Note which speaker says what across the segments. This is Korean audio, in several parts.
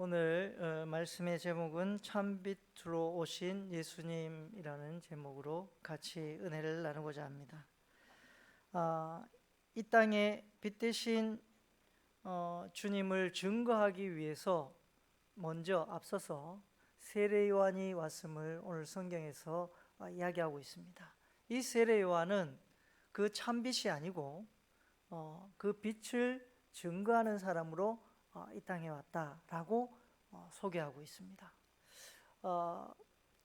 Speaker 1: 오늘 말씀의 제목은 참 빛으로 오신 예수님이라는 제목으로 같이 은혜를 나누고자 합니다. 이 땅에 빛 대신 주님을 증거하기 위해서 먼저 앞서서 세례 요한이 왔음을 오늘 성경에서 이야기하고 있습니다. 이 세례 요한은 그 참빛이 아니고 그 빛을 증거하는 사람으로 이 땅에 왔다라고 소개하고 있습니다.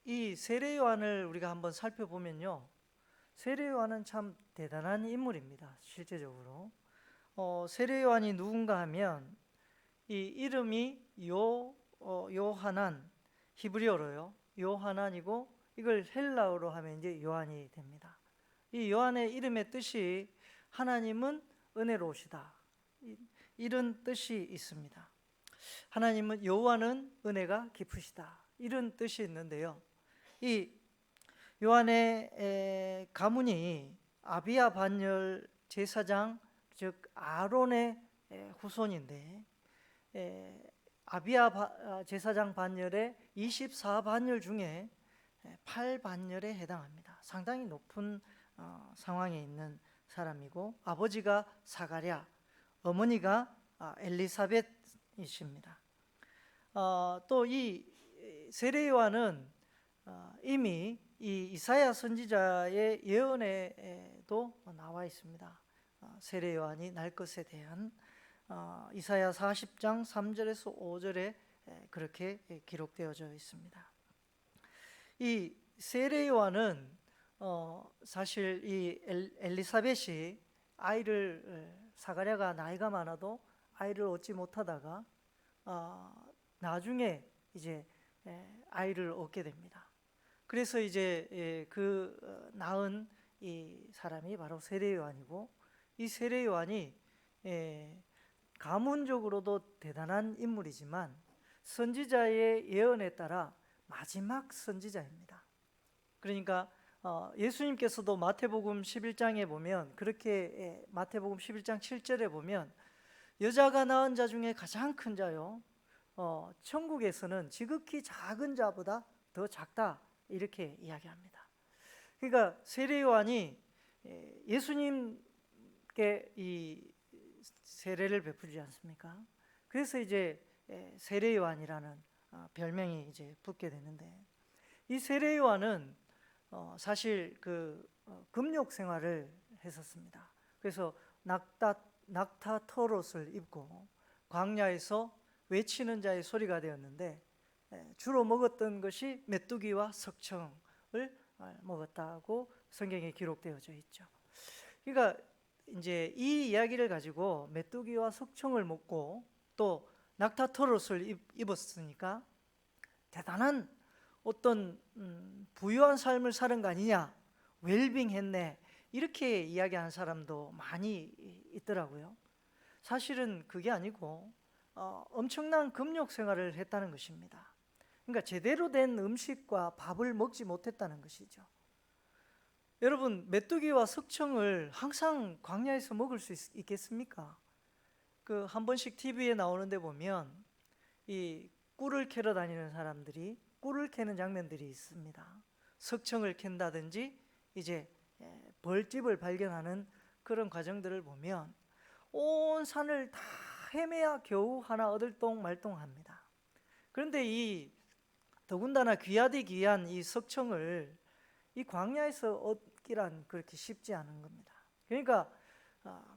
Speaker 1: 이 세례 요한을 우리가 한번 살펴보면요, 세례 요한은 참 대단한 인물입니다. 실제적으로 세례 요한이 누군가 하면 이 이름이 요하난, 히브리어로요 요하난이고, 이걸 헬라어로 하면 이제 요한이 됩니다. 이 요한의 이름의 뜻이 하나님은 은혜로우시다, 이런 뜻이 있습니다. 하나님은, 여호와는 은혜가 깊으시다, 이런 뜻이 있는데요, 이 요한의 가문이 아비야 반열 제사장, 즉 아론의 후손인데, 아비야 제사장 반열의 24반열 중에 8반열에 해당합니다. 상당히 높은 상황에 있는 사람이고, 아버지가 사가랴, 어머니가 엘리사벳이십니다. 또 이 세례 요한은 이미 이 이사야 선지자의 예언에도 나와 있습니다. 세례 요한이 날 것에 대한 이사야 40장 3절에서 5절에 그렇게 기록되어져 있습니다. 이 세례 요한은 사실 이 엘리사벳이 사가랴가 나이가 많아도 아이를 얻지 못하다가 나중에 이제 아이를 얻게 됩니다. 그래서 이제 낳은 이 사람이 바로 세례 요한이고, 이 세례 요한이 가문적으로도 대단한 인물이지만 선지자의 예언에 따라 마지막 선지자입니다. 그러니까 예수님께서도 마태복음 11장에 보면, 그렇게 마태복음 11장 7절에 보면 여자가 낳은 자 중에 가장 큰 자요, 천국에서는 지극히 작은 자보다 더 작다, 이렇게 이야기합니다. 그러니까 세례 요한이 예수님께 이 세례를 베푸지 않습니까? 그래서 이제 세례 요한이라는 별명이 이제 붙게 되는데, 이 세례 요한은 사실 금욕 생활을 했었습니다. 그래서 낙타털옷을 입고 광야에서 외치는 자의 소리가 되었는데, 주로 먹었던 것이 메뚜기와 석청을 먹었다고 성경에 기록되어져 있죠. 그러니까 이제 이 이야기를 가지고 메뚜기와 석청을 먹고 또 낙타털옷을 입었으니까 대단한 어떤 부유한 삶을 사는 거 아니냐, 웰빙했네, 이렇게 이야기하는 사람도 많이 있더라고요. 사실은 그게 아니고 엄청난 금욕 생활을 했다는 것입니다. 그러니까 제대로 된 음식과 밥을 먹지 못했다는 것이죠. 여러분, 메뚜기와 석청을 항상 광야에서 먹을 수 있겠습니까? 한 번씩 TV에 나오는데 보면 이 꿀을 캐러 다니는 사람들이 꿀을 캐는 장면들이 있습니다. 석청을 캔다든지 이제 벌집을 발견하는 그런 과정들을 보면 온 산을 다 헤매야 겨우 하나 얻을 똥 말똥합니다. 그런데 이 더군다나 귀하디 귀한 이 석청을 이 광야에서 얻기란 그렇게 쉽지 않은 겁니다. 그러니까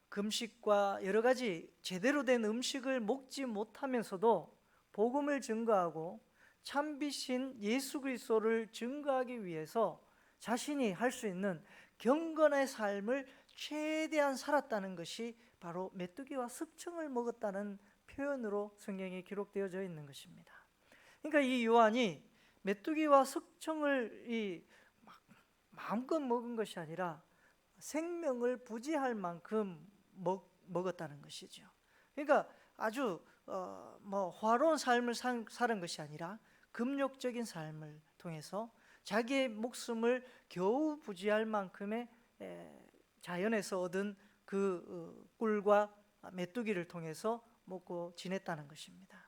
Speaker 1: 금식과 여러 가지 제대로 된 음식을 먹지 못하면서도 복음을 증거하고 참빛인 예수 그리스도를 증거하기 위해서 자신이 할 수 있는 경건의 삶을 최대한 살았다는 것이 바로 메뚜기와 석청을 먹었다는 표현으로 성경에 기록되어져 있는 것입니다. 그러니까 이 요한이 메뚜기와 석청을 마음껏 먹은 것이 아니라 생명을 부지할 만큼 먹었다는 것이죠. 그러니까 아주 화로운 삶을 사는 것이 아니라 금욕적인 삶을 통해서 자기의 목숨을 겨우 부지할 만큼의 자연에서 얻은 꿀과 메뚜기를 통해서 먹고 지냈다는 것입니다.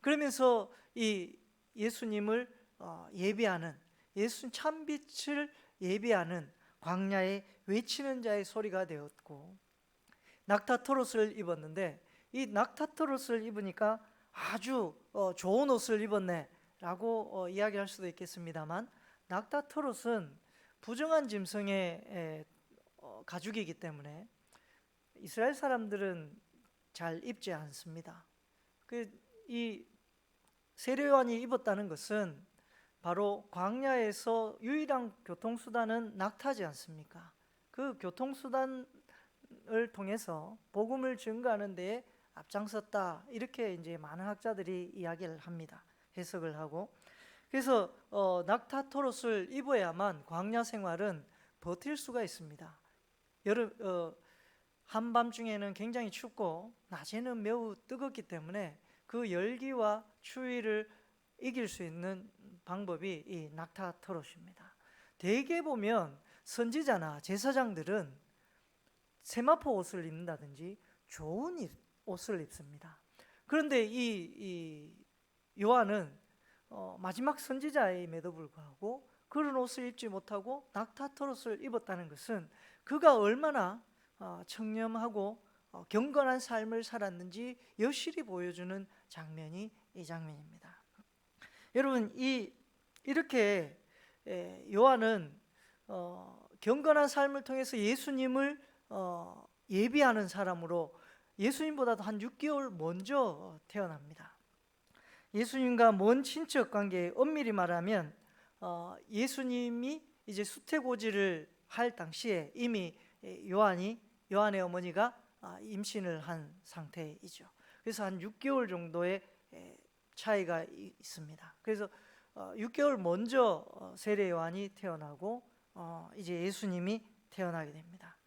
Speaker 1: 그러면서 이 예수님을 예비하는, 예수 참빛을 예비하는 광야에 외치는 자의 소리가 되었고, 낙타토롯을 입었는데 이 낙타토롯을 입으니까 아주 좋은 옷을 입었네 라고 이야기할 수도 있겠습니다만, 낙타토롯은 부정한 짐승의 가죽이기 때문에 이스라엘 사람들은 잘 입지 않습니다. 이 세례요한이 입었다는 것은 바로 광야에서 유일한 교통수단은 낙타지 않습니까? 그 교통수단을 통해서 복음을 증거하는 데에 앞장섰다, 이렇게 이제 많은 학자들이 이야기를 합니다. 해석을 하고. 그래서 낙타토롯을 입어야만 광야 생활은 버틸 수가 있습니다. 한밤중에는 굉장히 춥고 낮에는 매우 뜨겁기 때문에 그 열기와 추위를 이길 수 있는 방법이 이 낙타토롯입니다. 대개 보면 선지자나 제사장들은 세마포 옷을 입는다든지 좋은 옷을 입습니다. 그런데 이 요한은 마지막 선지자임에도 불구하고 그런 옷을 입지 못하고 낙타토롯을 입었다는 것은 그가 얼마나 청렴하고 경건한 삶을 살았는지 여실히 보여주는 장면이 이 장면입니다. 여러분, 이렇게 요한은 경건한 삶을 통해서 예수님을 예비하는 사람으로 예수님보다도 한 6개월 먼저 태어납니다. 예수님과 먼 친척 관계에 엄밀히 말하면 예수님이 이제 수태고지를 할 당시에 이미 요한의 어머니가 임신을 한 상태이죠. 그래서 한 6개월 정도의 차이가 있습니다. 그래서 6개월 먼저 세례 요한이 태어나고 이제 예수님이 태어나게 됩니다.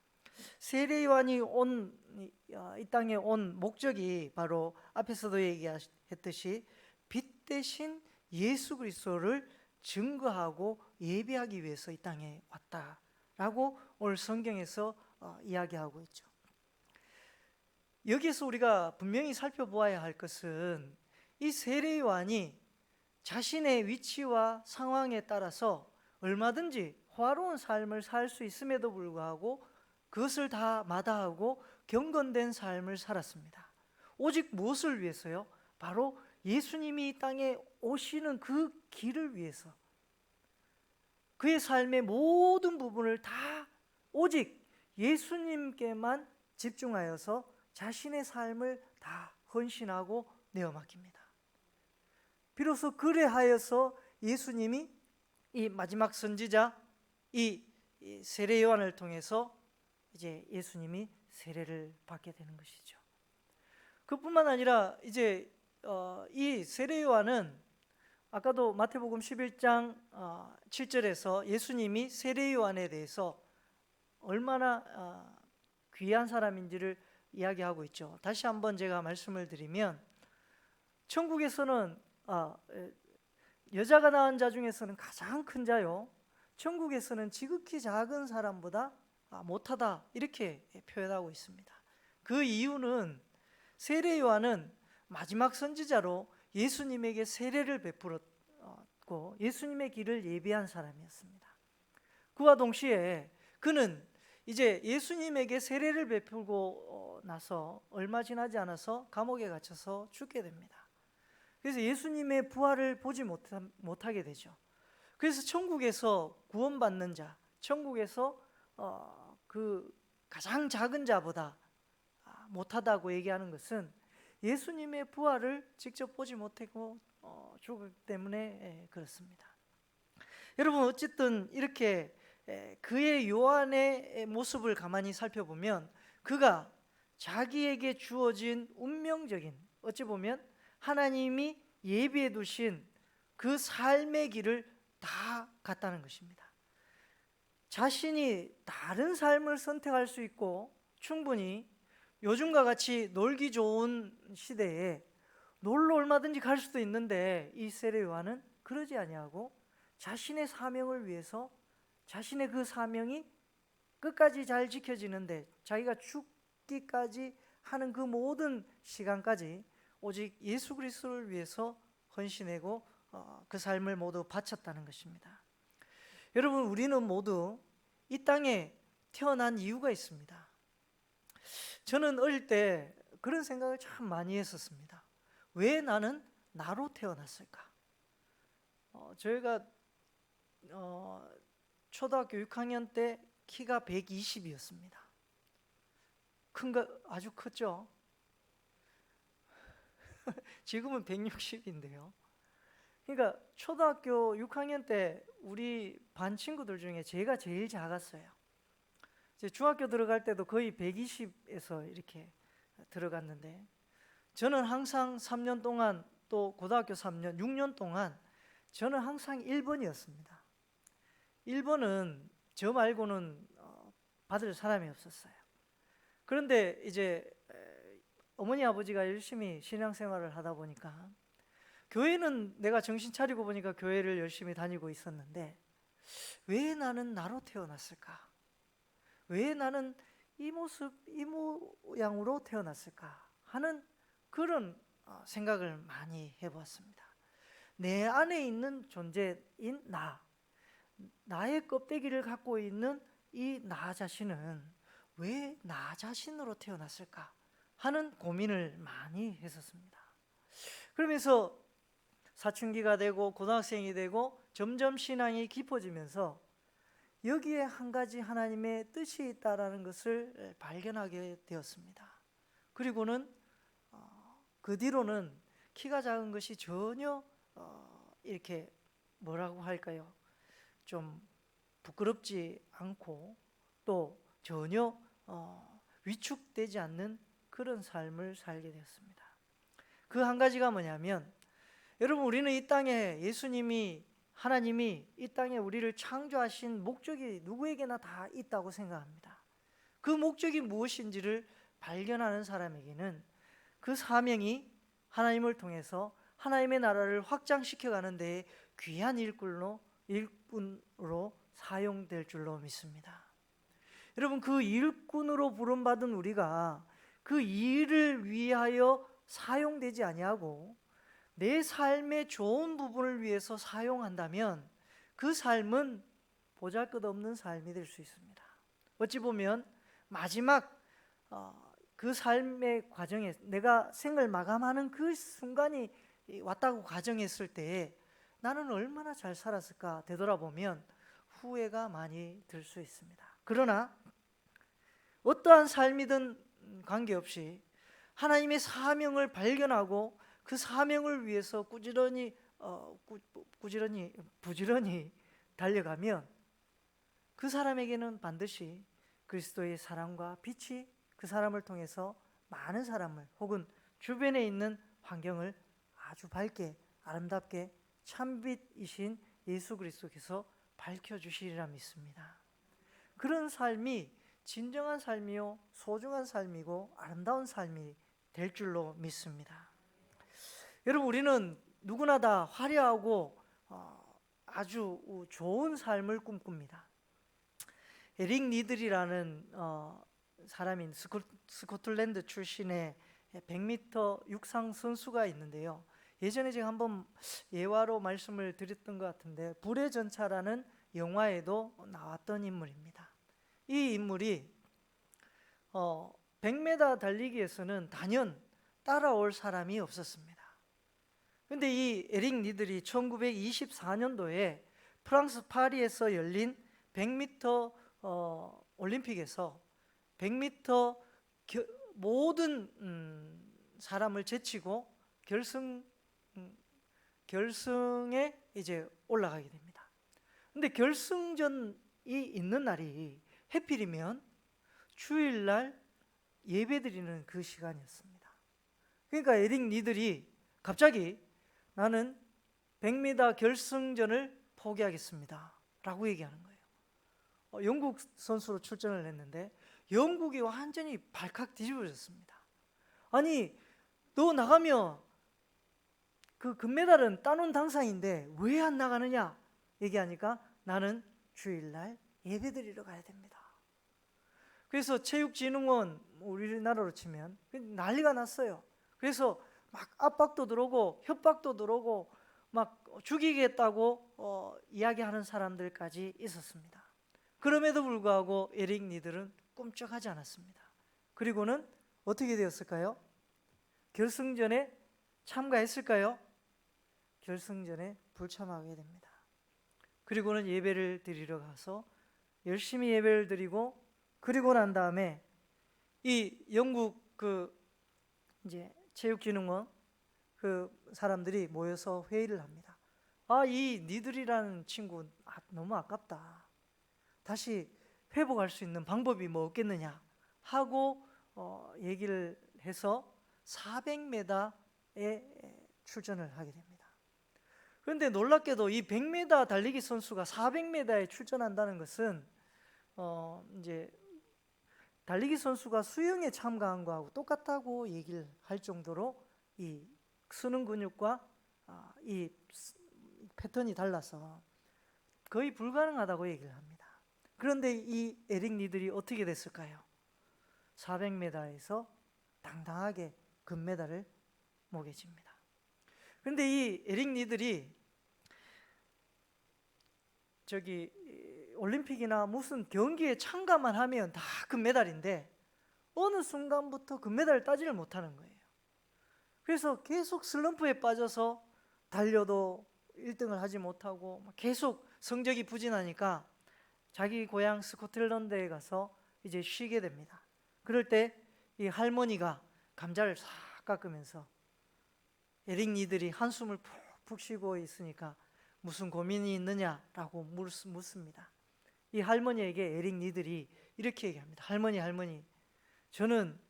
Speaker 1: 세례 요한이 이 땅에 온 목적이 바로 앞에서도 얘기했듯이 빛 대신 예수 그리스도를 증거하고 예비하기 위해서 이 땅에 왔다라고 오늘 성경에서 이야기하고 있죠. 여기서 우리가 분명히 살펴보아야 할 것은 이 세례 요한이 자신의 위치와 상황에 따라서 얼마든지 화로운 삶을 살 수 있음에도 불구하고 그것을 다 마다하고 경건된 삶을 살았습니다. 오직 무엇을 위해서요? 바로 예수님이 이 땅에 오시는 그 길을 위해서 그의 삶의 모든 부분을 다 오직 예수님께만 집중하여서 자신의 삶을 다 헌신하고 내어 맡깁니다. 비로소 그래하여서 예수님이 이 마지막 선지자 이 세례 요한을 통해서 이제 예수님이 세례를 받게 되는 것이죠. 그뿐만 아니라 이제 이 세례 요한은 아까도 마태복음 11장 7절에서 예수님이 세례 요한에 대해서 얼마나 귀한 사람인지를 이야기하고 있죠. 다시 한번 제가 말씀을 드리면, 천국에서는 여자가 낳은 자 중에서는 가장 큰 자요, 천국에서는 지극히 작은 사람보다 못하다, 이렇게 표현하고 있습니다. 그 이유는 세례 요한은 마지막 선지자로 예수님에게 세례를 베풀었고 예수님의 길을 예비한 사람이었습니다. 그와 동시에 그는 이제 예수님에게 세례를 베풀고 나서 얼마 지나지 않아서 감옥에 갇혀서 죽게 됩니다. 그래서 예수님의 부활을 보지 못하게 되죠. 그래서 천국에서 구원받는 자, 천국에서 그 가장 작은 자보다 못하다고 얘기하는 것은 예수님의 부활을 직접 보지 못하고 죽었기 때문에 그렇습니다. 여러분, 어쨌든 이렇게 그의 요한의 모습을 가만히 살펴보면 그가 자기에게 주어진 운명적인, 어찌 보면 하나님이 예비해 두신 그 삶의 길을 다 갔다는 것입니다. 자신이 다른 삶을 선택할 수 있고 충분히 요즘과 같이 놀기 좋은 시대에 놀러 얼마든지 갈 수도 있는데 이 세례 요한은 그러지 아니하고 자신의 사명을 위해서 자신의 그 사명이 끝까지 잘 지켜지는데 자기가 죽기까지 하는 그 모든 시간까지 오직 예수 그리스도를 위해서 헌신하고 그 삶을 모두 바쳤다는 것입니다. 여러분, 우리는 모두 이 땅에 태어난 이유가 있습니다. 저는 어릴 때 그런 생각을 참 많이 했었습니다. 왜 나는 나로 태어났을까? 저희가 초등학교 6학년 때 키가 120이었습니다. 아주 컸죠? 지금은 160인데요. 그러니까 초등학교 6학년 때 우리 반 친구들 중에 제가 제일 작았어요. 이제 중학교 들어갈 때도 거의 120에서 이렇게 들어갔는데, 저는 항상 3년 동안, 또 고등학교 3년, 6년 동안 저는 항상 1번이었습니다. 1번은 저 말고는 받을 사람이 없었어요. 그런데 이제 어머니 아버지가 열심히 신앙생활을 하다 보니까, 교회는 내가 정신 차리고 보니까 교회를 열심히 다니고 있었는데, 왜 나는 나로 태어났을까? 왜 나는 이 모습, 이 모양으로 태어났을까? 하는 그런 생각을 많이 해보았습니다. 내 안에 있는 존재인 나의 껍데기를 갖고 있는 이 나 자신은 왜 나 자신으로 태어났을까 하는 고민을 많이 했었습니다. 그러면서 사춘기가 되고 고등학생이 되고 점점 신앙이 깊어지면서 여기에 한 가지 하나님의 뜻이 있다라는 것을 발견하게 되었습니다. 그리고는 그 뒤로는 키가 작은 것이 전혀 이렇게 뭐라고 할까요? 좀 부끄럽지 않고 또 전혀 위축되지 않는 그런 삶을 살게 되었습니다. 그 한 가지가 뭐냐면, 여러분, 우리는 이 땅에 하나님이 이 땅에 우리를 창조하신 목적이 누구에게나 다 있다고 생각합니다. 그 목적이 무엇인지를 발견하는 사람에게는 그 사명이 하나님을 통해서 하나님의 나라를 확장시켜가는 데에 귀한 일꾼으로 사용될 줄로 믿습니다. 여러분, 그 일꾼으로 부름받은 우리가 그 일을 위하여 사용되지 아니하고 내 삶의 좋은 부분을 위해서 사용한다면 그 삶은 보잘것없는 삶이 될 수 있습니다. 어찌 보면 마지막 그 삶의 과정에, 내가 생을 마감하는 그 순간이 왔다고 가정했을 때 나는 얼마나 잘 살았을까 되돌아보면 후회가 많이 들 수 있습니다. 그러나 어떠한 삶이든 관계없이 하나님의 사명을 발견하고 그 사명을 위해서 부지런히 달려가면 그 사람에게는 반드시 그리스도의 사랑과 빛이 그 사람을 통해서 많은 사람을, 혹은 주변에 있는 환경을 아주 밝게 아름답게 참빛이신 예수 그리스도께서 밝혀주시리라 믿습니다. 그런 삶이 진정한 삶이요 소중한 삶이고 아름다운 삶이 될 줄로 믿습니다. 여러분, 우리는 누구나 다 화려하고 아주 좋은 삶을 꿈꿉니다. 에릭 니들이라는 사람인 스코틀랜드 출신의 100m 육상 선수가 있는데요. 예전에 제가 한번 예화로 말씀을 드렸던 것 같은데, 불의 전차라는 영화에도 나왔던 인물입니다. 이 인물이 100m 달리기에서는 단연 따라올 사람이 없었습니다. 그런데 이 에릭 니들이 1924년도에 프랑스 파리에서 열린 100m 올림픽에서 100m 모든 사람을 제치고 결승에 이제 올라가게 됩니다. 근데 결승전이 있는 날이 해필이면 주일날 예배드리는 그 시간이었습니다. 그러니까 에릭 니들이 갑자기 나는 100m 결승전을 포기하겠습니다 라고 얘기하는 거예요. 영국 선수로 출전을 했는데 영국이 완전히 발칵 뒤집어졌습니다. 아니, 너 나가면 그 금메달은 따놓은 당상인데 왜 안 나가느냐 얘기하니까 나는 주일날 예배드리러 가야 됩니다. 그래서 체육진흥원, 우리나라로 치면 난리가 났어요. 그래서 막 압박도 들어오고 협박도 들어오고 막 죽이겠다고 이야기하는 사람들까지 있었습니다. 그럼에도 불구하고 에릭 니들은 꼼짝하지 않았습니다. 그리고는 어떻게 되었을까요? 결승전에 참가했을까요? 결승전에 불참하게 됩니다. 그리고는 예배를 드리러 가서 열심히 예배를 드리고, 그리고 난 다음에 이 영국 이제 체육진흥원 사람들이 모여서 회의를 합니다. 이 니들이라는 친구 너무 아깝다. 다시 회복할 수 있는 방법이 뭐 없겠느냐 하고 얘기를 해서 400m에 출전을 하게 됩니다. 그런데 놀랍게도 이 100m 달리기 선수가 400m에 출전한다는 것은 이제 달리기 선수가 수영에 참가한 거하고 똑같다고 얘기를 할 정도로 이 수능 근육과 이 패턴이 달라서 거의 불가능하다고 얘기를 합니다. 그런데 이 에릭 니들이 어떻게 됐을까요? 400m에서 당당하게 금메달을 목에 쥡니다. 그런데 이 에릭 니들이 올림픽이나 무슨 경기에 참가만 하면 다 금메달인데 어느 순간부터 금메달을 따지를 못하는 거예요. 그래서 계속 슬럼프에 빠져서 달려도 1등을 하지 못하고 계속 성적이 부진하니까 자기 고향 스코틀랜드에 가서 이제 쉬게 됩니다. 그럴 때 이 할머니가 감자를 싹 깎으면서 에릭 니들이 한숨을 푹푹 쉬고 있으니까 무슨 고민이 있느냐라고 묻습니다. 이 할머니에게 에릭 니들이 이렇게 얘기합니다. 할머니, 저는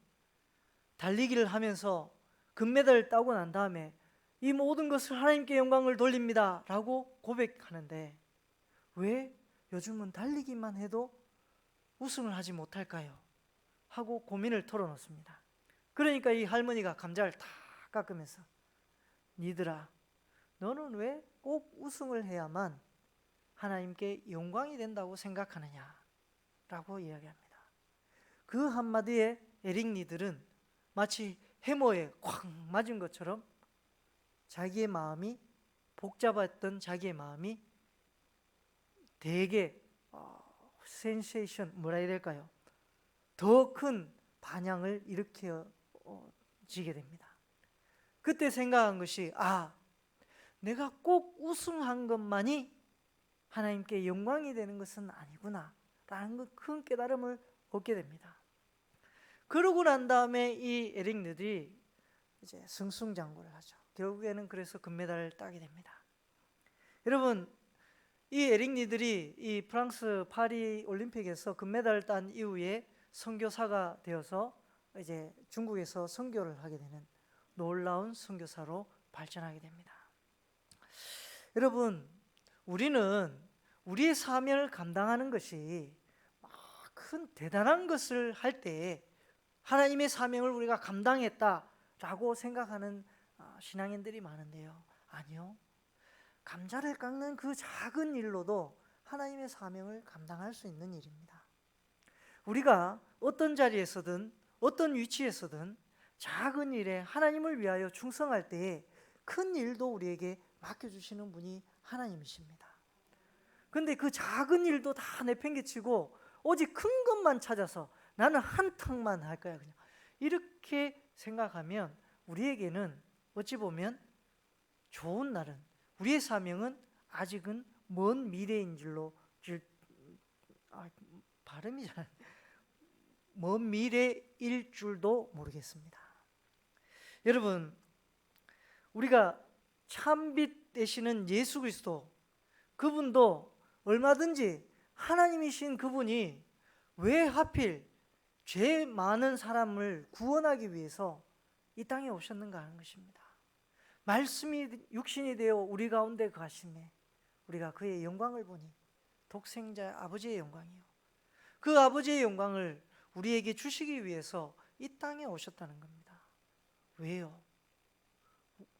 Speaker 1: 달리기를 하면서 금메달을 따고 난 다음에 이 모든 것을 하나님께 영광을 돌립니다 라고 고백하는데 왜 요즘은 달리기만 해도 우승을 하지 못할까요? 하고 고민을 털어놓습니다. 그러니까 이 할머니가 감자를 다 깎으면서 니들아, 너는 왜 꼭 우승을 해야만 하나님께 영광이 된다고 생각하느냐 라고 이야기합니다. 그 한마디에 에릭 니들은 마치 해머에 쾅 맞은 것처럼 자기의 마음이 복잡했던 자기의 마음이 되게 센세이션 뭐라 해야 될까요? 더 큰 반향을 일으켜지게 됩니다. 그때 생각한 것이 내가 꼭 우승한 것만이 하나님께 영광이 되는 것은 아니구나 라는 큰 깨달음을 얻게 됩니다. 그러고 난 다음에 이 에릭 니들이 이제 승승장구를 하죠. 결국에는 그래서 금메달을 따게 됩니다. 여러분, 이 에릭 니들이 이 프랑스 파리 올림픽에서 금메달을 딴 이후에 선교사가 되어서 이제 중국에서 선교를 하게 되는 놀라운 선교사로 발전하게 됩니다. 여러분, 우리는 우리의 사명을 감당하는 것이 큰 대단한 것을 할 때 하나님의 사명을 우리가 감당했다라고 생각하는 신앙인들이 많은데요. 아니요. 감자를 깎는 그 작은 일로도 하나님의 사명을 감당할 수 있는 일입니다. 우리가 어떤 자리에서든 어떤 위치에서든 작은 일에 하나님을 위하여 충성할 때에 큰 일도 우리에게 맡겨주시는 분이 하나님이십니다. 그런데 그 작은 일도 다 내팽개치고 오직 큰 것만 찾아서 나는 한탕만 할 거야 그냥 이렇게 생각하면 우리에게는 어찌 보면 좋은 날은 우리의 사명은 아직은 먼 미래인 줄로 발음이 잘 먼 미래일 줄도 모르겠습니다. 여러분, 우리가 참빛 되시는 예수 그리스도, 그분도 얼마든지 하나님이신 그분이 왜 하필 죄 많은 사람을 구원하기 위해서 이 땅에 오셨는가 하는 것입니다. 말씀이 육신이 되어 우리 가운데 가심에 우리가 그의 영광을 보니 독생자 아버지의 영광이요, 그 아버지의 영광을 우리에게 주시기 위해서 이 땅에 오셨다는 겁니다. 왜요?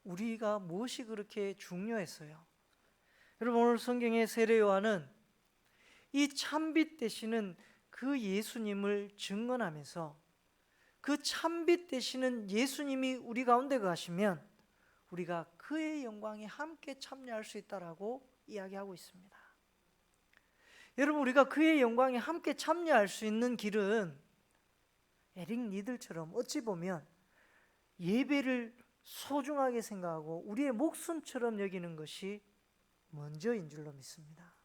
Speaker 1: 우리가 무엇이 그렇게 중요했어요? 여러분, 오늘 성경의 세례 요한은 이 참빛 되시는 그 예수님을 증언하면서 그 참빛 되시는 예수님이 우리 가운데 가시면 우리가 그의 영광에 함께 참여할 수 있다라고 이야기하고 있습니다. 여러분, 우리가 그의 영광에 함께 참여할 수 있는 길은 에릭 니들처럼 어찌 보면 예배를 소중하게 생각하고 우리의 목숨처럼 여기는 것이 먼저인 줄로 믿습니다.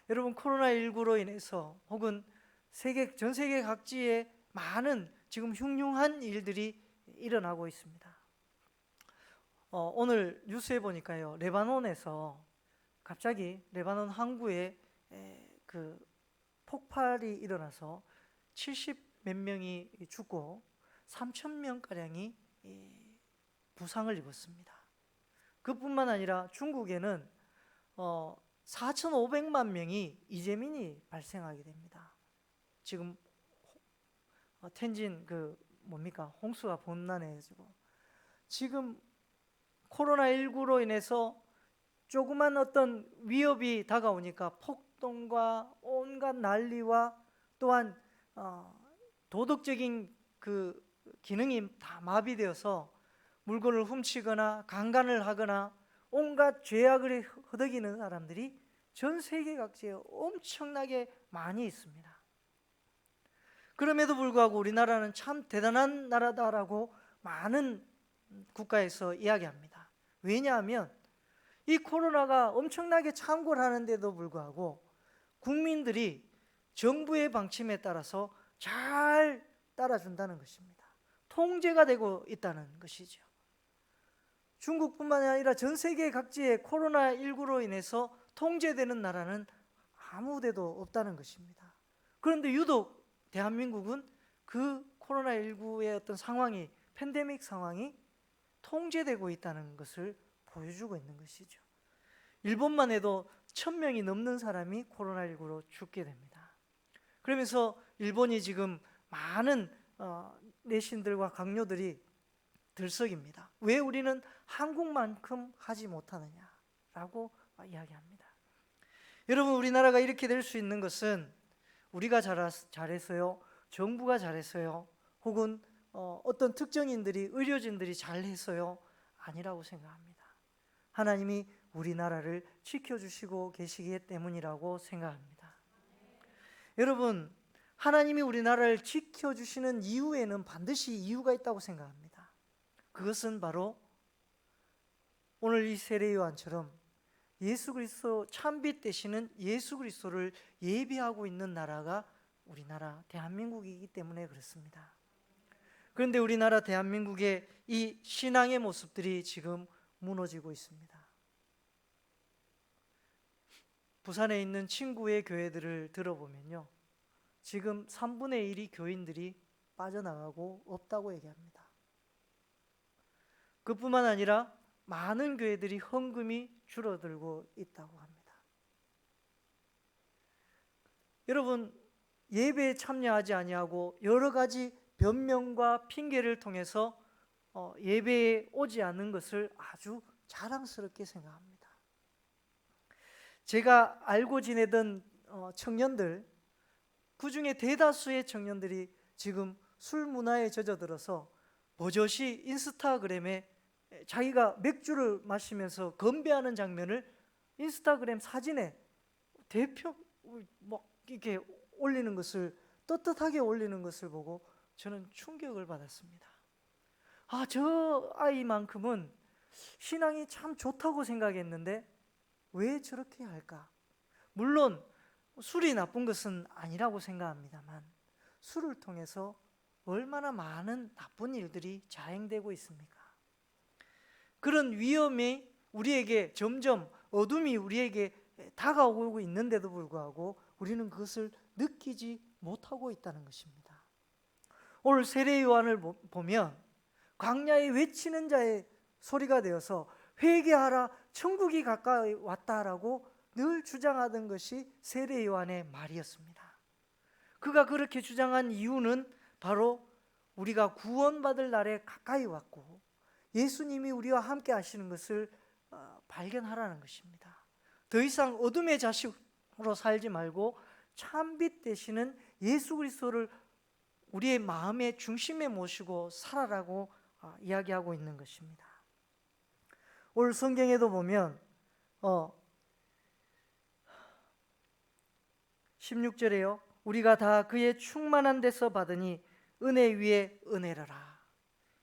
Speaker 1: 여러분, 코로나19로 인해서 혹은 전 세계 각지에 많은 지금 흉흉한 일들이 일어나고 있습니다. 오늘 뉴스에 보니까요, 레바논에서 갑자기 레바논 항구에 그 폭발이 일어나서 70 몇 명이 죽고 3천 명가량이 부상을 입었습니다. 그뿐만 아니라 중국에는 4,500만 명이 이재민이 발생하게 됩니다. 지금 텐진 홍수가 범람해가지고 지금 코로나19로 인해서 조그만 어떤 위협이 다가오니까 폭동과 온갖 난리와 또한 도덕적인 그 기능이 다 마비되어서 물건을 훔치거나 강간을 하거나 온갖 죄악을 허덕이는 사람들이 전 세계 각지에 엄청나게 많이 있습니다. 그럼에도 불구하고 우리나라는 참 대단한 나라다라고 많은 국가에서 이야기합니다. 왜냐하면 이 코로나가 엄청나게 창궐 하는데도 불구하고 국민들이 정부의 방침에 따라서 잘 따라준다는 것입니다. 통제가 되고 있다는 것이죠. 중국뿐만 아니라 전 세계 각지에 코로나19로 인해서 통제되는 나라는 아무 데도 없다는 것입니다. 그런데 유독 대한민국은 그 코로나19의 어떤 상황이, 팬데믹 상황이 통제되고 있다는 것을 보여주고 있는 것이죠. 일본만 해도 1,000명이 넘는 사람이 코로나19로 죽게 됩니다. 그러면서 일본이 지금 많은 내신들과 강요들이 들썩입니다. 왜 우리는 한국만큼 하지 못하느냐라고 이야기합니다. 여러분, 우리나라가 이렇게 될 수 있는 것은 우리가 잘해서요, 정부가 잘해서요, 혹은 어떤 특정인들이, 의료진들이 잘해서요 아니라고 생각합니다. 하나님이 우리나라를 지켜주시고 계시기 때문이라고 생각합니다. 여러분, 하나님이 우리나라를 지켜주시는 이유에는 반드시 이유가 있다고 생각합니다. 그것은 바로 오늘 이 세례요한처럼 예수 그리스도, 참빛 되시는 예수 그리스도를 예비하고 있는 나라가 우리나라 대한민국이기 때문에 그렇습니다. 그런데 우리나라 대한민국의 이 신앙의 모습들이 지금 무너지고 있습니다. 부산에 있는 친구의 교회들을 들어보면요, 지금 3분의 1이 교인들이 빠져나가고 없다고 얘기합니다. 그뿐만 아니라 많은 교회들이 헌금이 줄어들고 있다고 합니다. 여러분, 예배에 참여하지 아니하고 여러 가지 변명과 핑계를 통해서 예배에 오지 않는 것을 아주 자랑스럽게 생각합니다. 제가 알고 지내던 청년들, 그 중에 대다수의 청년들이 지금 술 문화에 젖어들어서 버젓이 인스타그램에 자기가 맥주를 마시면서 건배하는 장면을 인스타그램 사진에 막 이렇게 올리는 것을, 떳떳하게 올리는 것을 보고 저는 충격을 받았습니다. 저 아이만큼은 신앙이 참 좋다고 생각했는데 왜 저렇게 할까? 물론 술이 나쁜 것은 아니라고 생각합니다만 술을 통해서 얼마나 많은 나쁜 일들이 자행되고 있습니까? 그런 위험이 우리에게 점점, 어둠이 우리에게 다가오고 있는데도 불구하고 우리는 그것을 느끼지 못하고 있다는 것입니다. 오늘 세례 요한을 보면 광야에 외치는 자의 소리가 되어서 회개하라, 천국이 가까이 왔다라고 늘 주장하던 것이 세례 요한의 말이었습니다. 그가 그렇게 주장한 이유는 바로 우리가 구원받을 날에 가까이 왔고 예수님이 우리와 함께 하시는 것을 발견하라는 것입니다. 더 이상 어둠의 자식으로 살지 말고 참빛 되시는 예수 그리스도를 우리의 마음의 중심에 모시고 살아라고 이야기하고 있는 것입니다. 오늘 성경에도 보면 16절에요. 우리가 다 그의 충만한 데서 받으니 은혜 위에 은혜라라.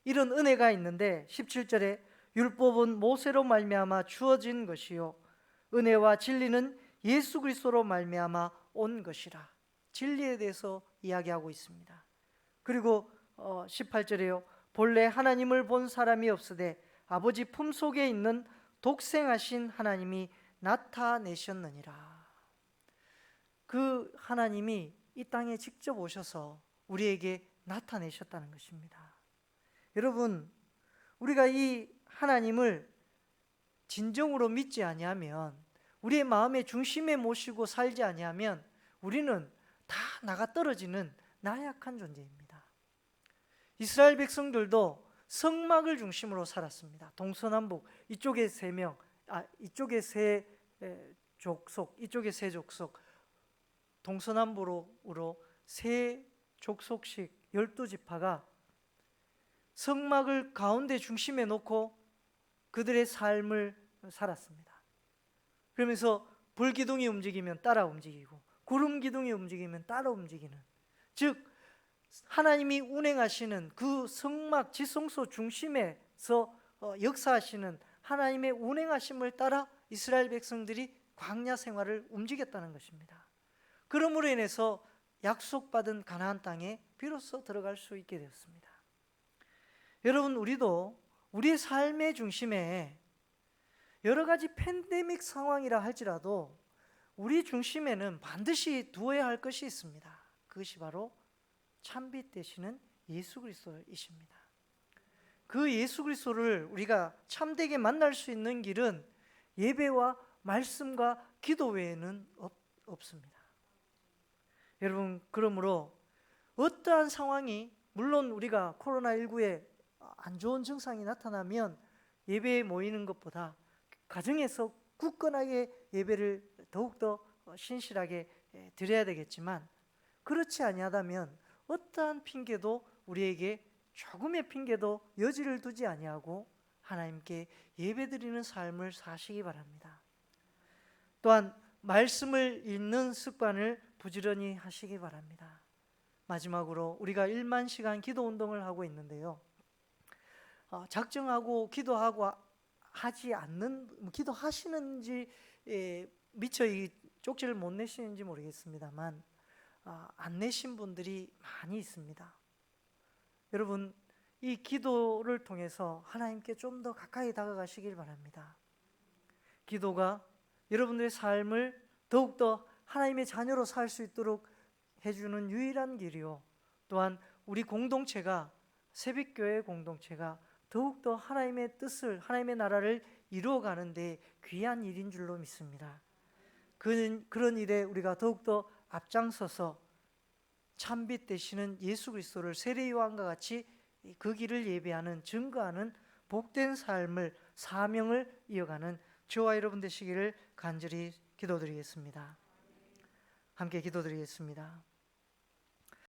Speaker 1: 이런 은혜가 있는데 17절에 율법은 모세로 말미암아 주어진 것이요 은혜와 진리는 예수 그리스도로 말미암아 온 것이라. 진리에 대해서 이야기하고 있습니다. 그리고 18절에요. 본래 하나님을 본 사람이 없으되 아버지 품속에 있는 독생하신 하나님이 나타내셨느니라. 그 하나님이 이 땅에 직접 오셔서 우리에게 나타내셨다는 것입니다. 여러분, 우리가 이 하나님을 진정으로 믿지 아니하면, 우리의 마음의 중심에 모시고 살지 아니하면 우리는 다 나가 떨어지는 나약한 존재입니다. 이스라엘 백성들도 성막을 중심으로 살았습니다. 동서남북, 이쪽에 3명, 이쪽에 3 족속, 이쪽에 3 족속, 동서남북으로 3 족속씩 12지파가 성막을 가운데 중심에 놓고 그들의 삶을 살았습니다. 그러면서 불기둥이 움직이면 따라 움직이고 구름 기둥이 움직이면 따라 움직이는, 즉 하나님이 운행하시는 그 성막 지성소 중심에서 역사하시는 하나님의 운행하심을 따라 이스라엘 백성들이 광야 생활을 움직였다는 것입니다. 그러므로 인해서 약속받은 가나안 땅에 비로소 들어갈 수 있게 되었습니다. 여러분, 우리도 우리의 삶의 중심에 여러 가지 팬데믹 상황이라 할지라도 우리 중심에는 반드시 두어야 할 것이 있습니다. 그것이 바로 참빛 되시는 예수 그리스도이십니다. 그 예수 그리스도를 우리가 참되게 만날 수 있는 길은 예배와 말씀과 기도 외에는 없습니다. 여러분, 그러므로 어떠한 상황이, 물론 우리가 코로나19에 안 좋은 증상이 나타나면 예배에 모이는 것보다 가정에서 굳건하게 예배를 더욱더 신실하게 드려야 되겠지만, 그렇지 아니하다면 어떠한 핑계도 우리에게 조금의 핑계도 여지를 두지 아니하고 하나님께 예배드리는 삶을 사시기 바랍니다. 또한 말씀을 읽는 습관을 부지런히 하시기 바랍니다. 마지막으로 우리가 1만 시간 기도 운동을 하고 있는데요, 작정하고 기도하고 하지 않는, 기도하시는지 미처 이 쪽지를 못 내시는지 모르겠습니다만 안 내신 분들이 많이 있습니다. 여러분, 이 기도를 통해서 하나님께 좀 더 가까이 다가가시길 바랍니다. 기도가 여러분들의 삶을 더욱더 하나님의 자녀로 살 수 있도록 해주는 유일한 길이요, 또한 우리 공동체가, 새벽교회 공동체가 더욱더 하나님의 뜻을, 하나님의 나라를 이루어가는 데 귀한 일인 줄로 믿습니다. 그런 일에 우리가 더욱더 앞장서서 참빛 되시는 예수 그리스도를 세례요한과 같이 그 길을 예배하는, 증거하는 복된 삶을, 사명을 이어가는 저와 여러분 되시기를 간절히 기도드리겠습니다. 함께 기도드리겠습니다.